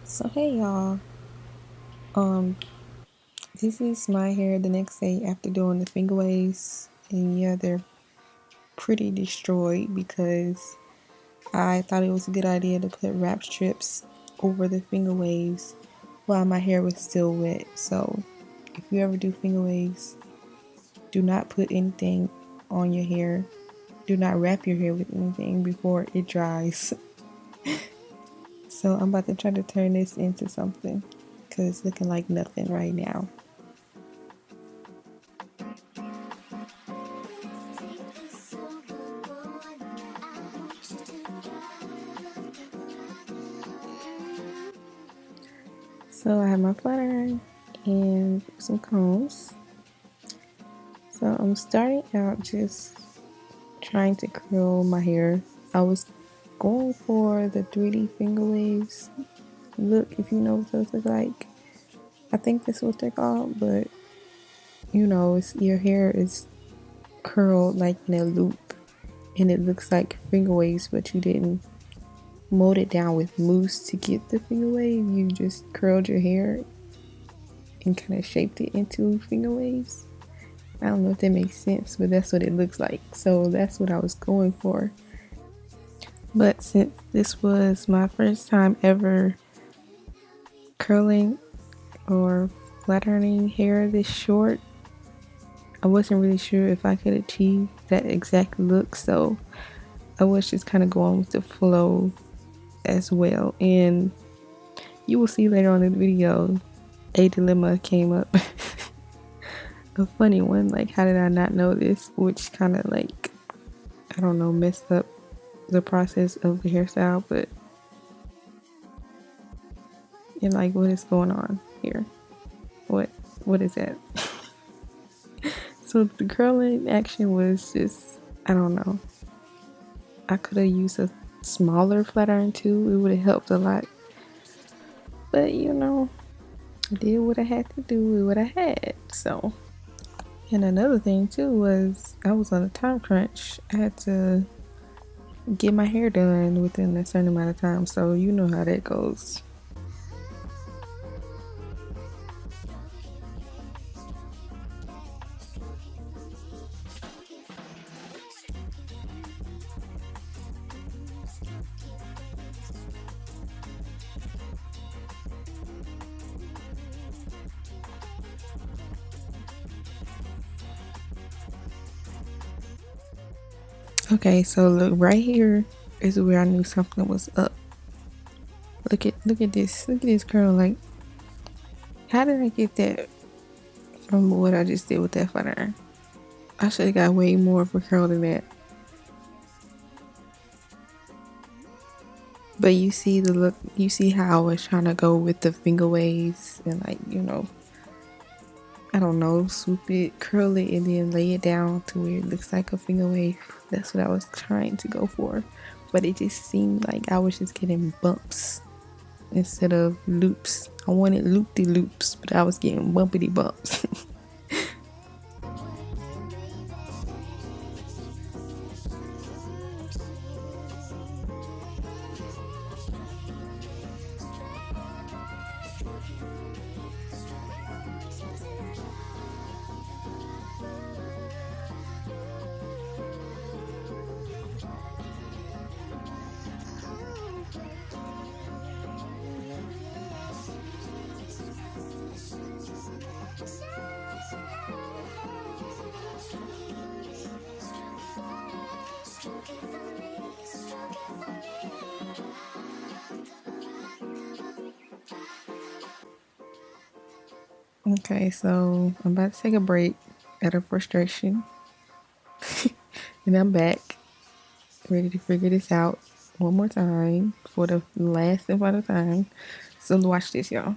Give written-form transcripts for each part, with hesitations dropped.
So hey y'all, um, this is my hair the next day after doing the finger waves, and yeah, they're pretty destroyed because I thought it was a good idea to put wrap strips over the finger waves while my hair was still wet. So if you ever do finger waves, do not put anything on your hair. Do not wrap your hair with anything before it dries. So I'm about to try to turn this into something because it's looking like nothing right now. So I have my flat iron and some combs. So I'm starting out just trying to curl my hair. I was going for the 3D finger waves look, if you know what those look like. I think that's what they're called, but it's your hair is curled like in a loop and it looks like finger waves, but you didn't mold it down with mousse to get the finger wave. You just curled your hair and kind of shaped it into finger waves. I don't know if that makes sense, but that's what it looks like. So that's what I was going for. But since this was my first time ever curling or flat ironing hair this short, I wasn't really sure if I could achieve that exact look. So I was just kind of going with the flow as well. And you will see later on in the video, a dilemma came up. A funny one, like how did I not know this, which kind of like, I don't know, messed up the process of the hairstyle. But you're like, what is going on here? What is that? So the curling action was just, I don't know, I could have used a smaller flat iron too. It would have helped a lot, but I did what I had to do with what I had. So, and another thing too was I was on a time crunch. I had to get my hair done within a certain amount of time, so you know how that goes. Okay, so look, right here is where I knew something was up. Look at this. Look at this curl. Like, how did I get that from what I just did with that flat iron? I should have got way more of a curl than that. But you see the look, you see how I was trying to go with the finger waves and like, I don't know, swoop it, curl it, and then lay it down to where it looks like a finger wave. That's what I was trying to go for. But it just seemed like I was just getting bumps instead of loops. I wanted loop-de-loops, but I was getting bumpity bumps. Okay, so I'm about to take a break out of frustration. And I'm back, ready to figure this out one more time for the last and final time. So watch this, y'all.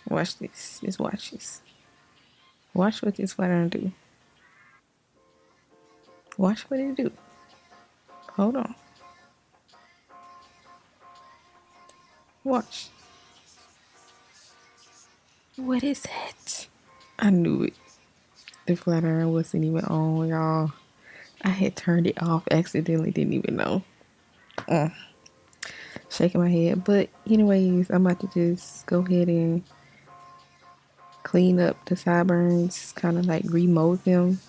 Watch this. Just watch this. Watch what this flat iron do. Watch what it do. Hold on. Watch. What is that? I knew it. The flat iron wasn't even on, y'all. I had turned it off accidentally, didn't even know. shaking my head. But anyways, I'm about to just go ahead and clean up the sideburns, kind of like remold them.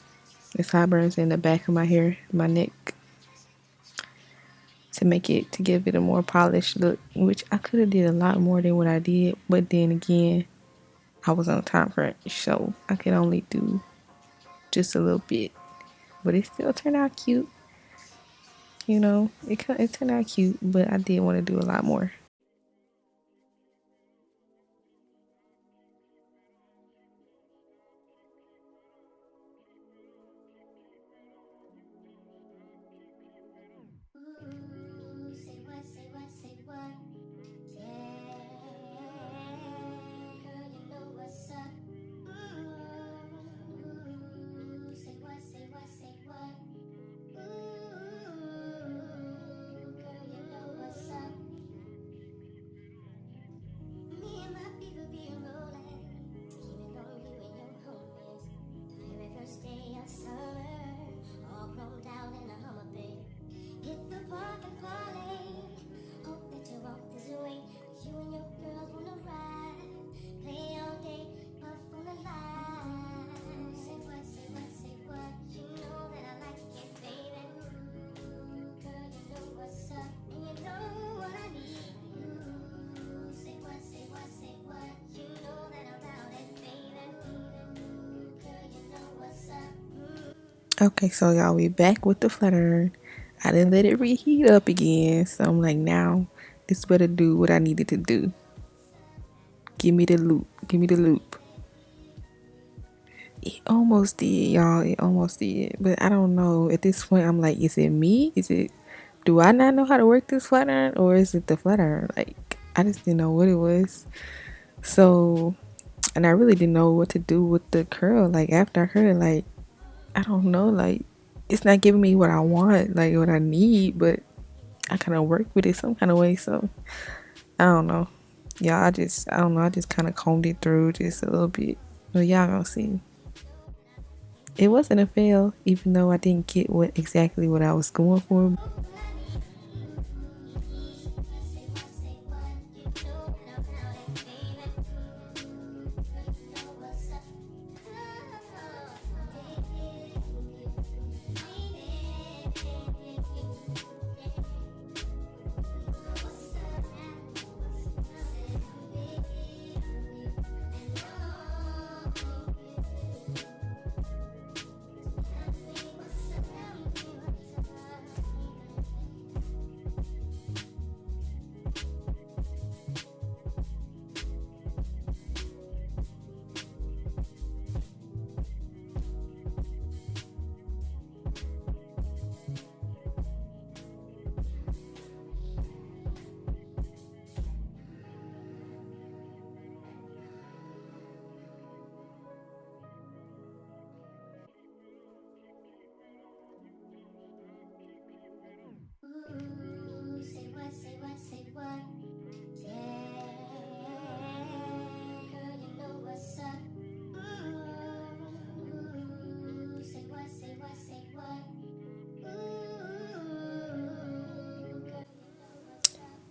The sideburns in the back of my hair, my neck, to make it to give it a more polished look. Which I could have did a lot more than what I did, but then again, I was on a time crunch, so I could only do just a little bit. But it still turned out cute. It turned out cute, but I did want to do a lot more. Okay, so y'all, we back with the flat iron. I didn't let it reheat up again, so I'm like, now this better do what I needed to do. Give me the loop. Give me the loop. It almost did, y'all. It almost did. But I don't know. At this point, I'm like, is it me? Do I not know how to work this flat iron? Or is it the flat iron? Like, I just didn't know what it was. So, and I really didn't know what to do with the curl. Like, after I curl, like, I don't know. Like, it's not giving me what I want, like, what I need. But I kind of work with it some kind of way. So, I don't know. Yeah, I don't know. I just kind of combed it through just a little bit. But y'all gonna see. It wasn't a fail, even though I didn't get what I was going for.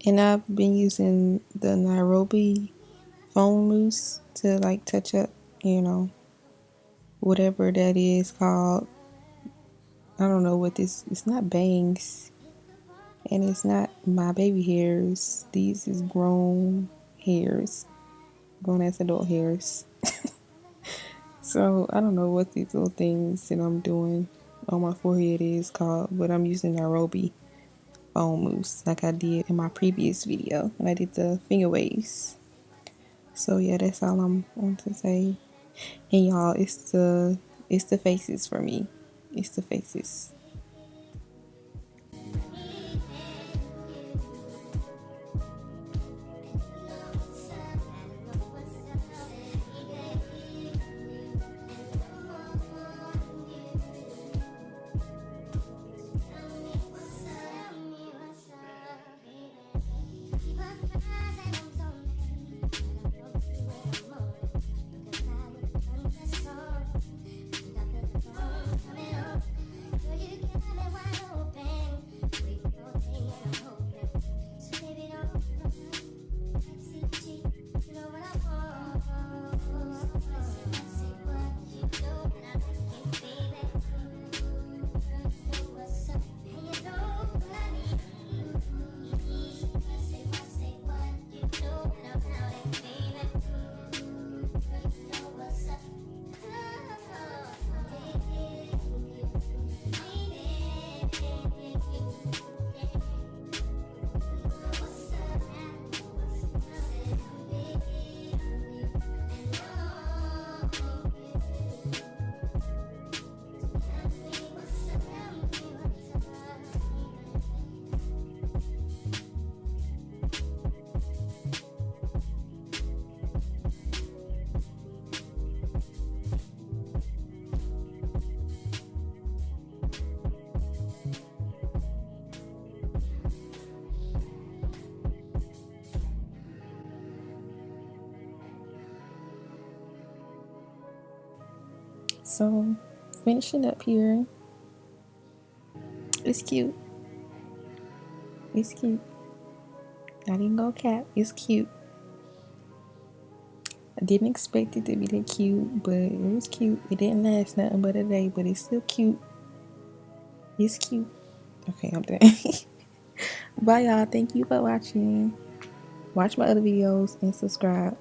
And I've been using the Nairobi foam mousse to like touch up, you know, whatever that is called. I don't know what this. It's not bangs, and it's not my baby hairs. These is grown hairs, grown as adult hairs. So I don't know what these little things that I'm doing on my forehead is called, but I'm using Nairobi foam mousse like I did in my previous video when I did the finger waves. So yeah, that's all I'm going to say. And y'all, it's the faces for me. It's the faces. So finishing up here. It's cute. It's cute. Not even gonna cap. It's cute. I didn't expect it to be that cute, but it was cute. It didn't last nothing but a day, but it's still cute. It's cute. Okay, I'm done. Bye, y'all. Thank you for watching. Watch my other videos and subscribe.